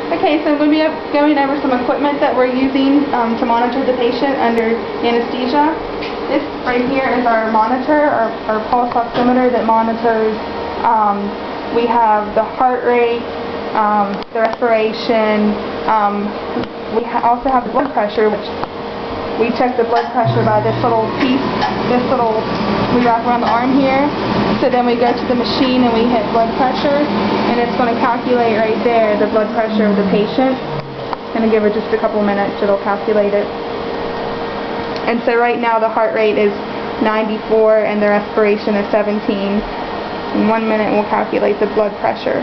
Okay, so we'll be going over some equipment that we're using to monitor the patient under anesthesia. This right here is our monitor, our pulse oximeter that monitors. We have the heart rate, the respiration. We also have the blood pressure, which we check the blood pressure by this little piece, we wrap around the arm here. So then we go to the machine and we hit blood pressure, and it's going to calculate right there the blood pressure of the patient. I'm going to give it just a couple minutes, it'll calculate it. And so right now the heart rate is 94 and the respiration is 17. In 1 minute we'll calculate the blood pressure.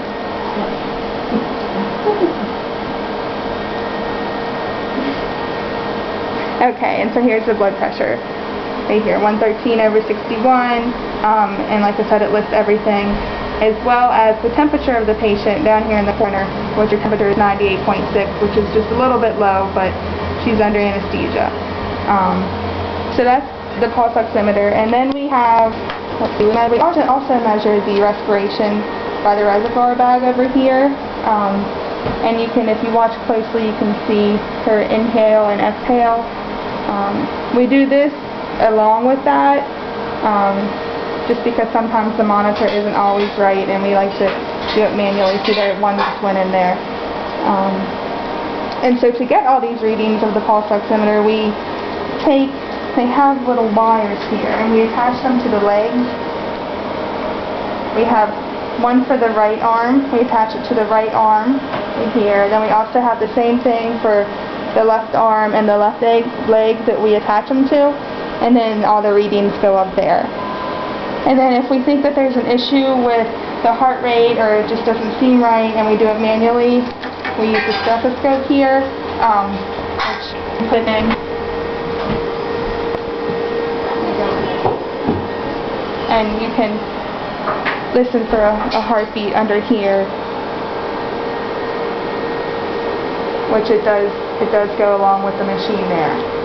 Okay, and so here's the blood pressure. Right here, 113/61, and like I said, it lists everything, as well as the temperature of the patient down here in the corner, which her temperature is 98.6, which is just a little bit low, but she's under anesthesia. So that's the pulse oximeter, and then we have, let's see, we also measure the respiration by the reservoir bag over here, and you can, if you watch closely, you can see her inhale and exhale. We do this along with that, just because sometimes the monitor isn't always right and we like to do it manually, so there one just went in there. And so to get all these readings of the pulse oximeter, they have little wires here and we attach them to the legs. We have one for the right arm, we attach it to the right arm here. Then we also have the same thing for the left arm and the left leg that we attach them to. And then all the readings go up there. And then if we think that there's an issue with the heart rate or it just doesn't seem right and we do it manually, we use the stethoscope here, which we put in. And you can listen for a heartbeat under here, which it does go along with the machine there.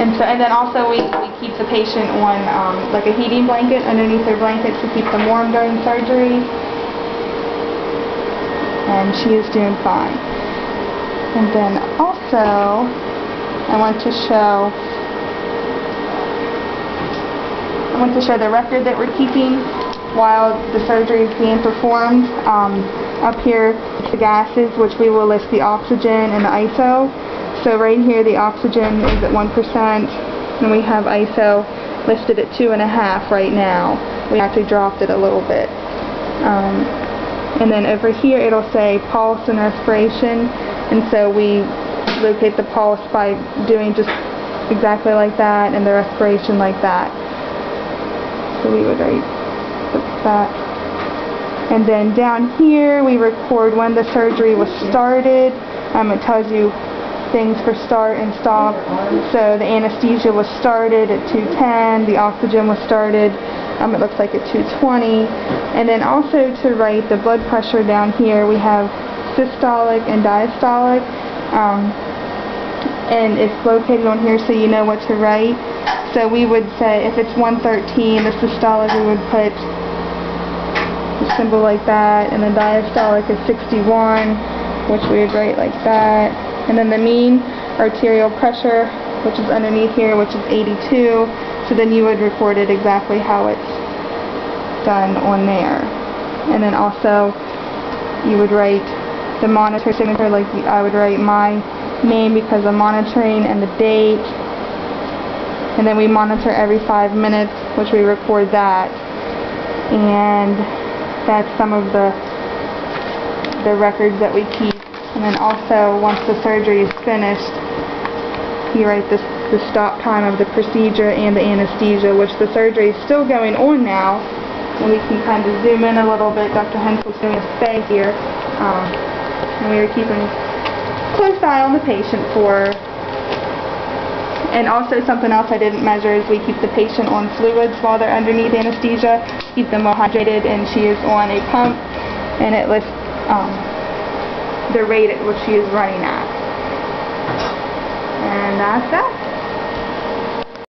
And then also we keep the patient on like a heating blanket underneath their blanket to keep them warm during surgery. And she is doing fine. And then also I want to show the record that we're keeping while the surgery is being performed. Up here, the gases, which we will list the oxygen and the ISO. So right here the oxygen is at 1%, and we have ISO listed at 2.5 right now. We actually dropped it a little bit. And then over here it'll say pulse and respiration, and so we locate the pulse by doing just exactly like that, and the respiration like that. So we would write that. And then down here we record when the surgery was started. It tells you things for start and stop. So the anesthesia was started at 2:10, the oxygen was started, it looks like at 2:20. And then also to write the blood pressure down here, we have systolic and diastolic, and it's located on here so you know what to write. So we would say if it's 113, the systolic, we would put a symbol like that, and the diastolic is 61, which we would write like that. And then the mean arterial pressure, which is underneath here, which is 82. So then you would record it exactly how it's done on there. And then also you would write the monitor signature, like I would write my name because I'm monitoring and the date. And then we monitor every 5 minutes, which we record that. And that's some of the records that we keep. And then also, once the surgery is finished, you write the stop time of the procedure and the anesthesia, which the surgery is still going on now. And we can kind of zoom in a little bit. Dr. Hensel's doing a stay here. And we are keeping a close eye on the patient for. And also something else I didn't measure is we keep the patient on fluids while they're underneath anesthesia, keep them well hydrated, and she is on a pump, and it lists the rate at which she is running at. And that's that.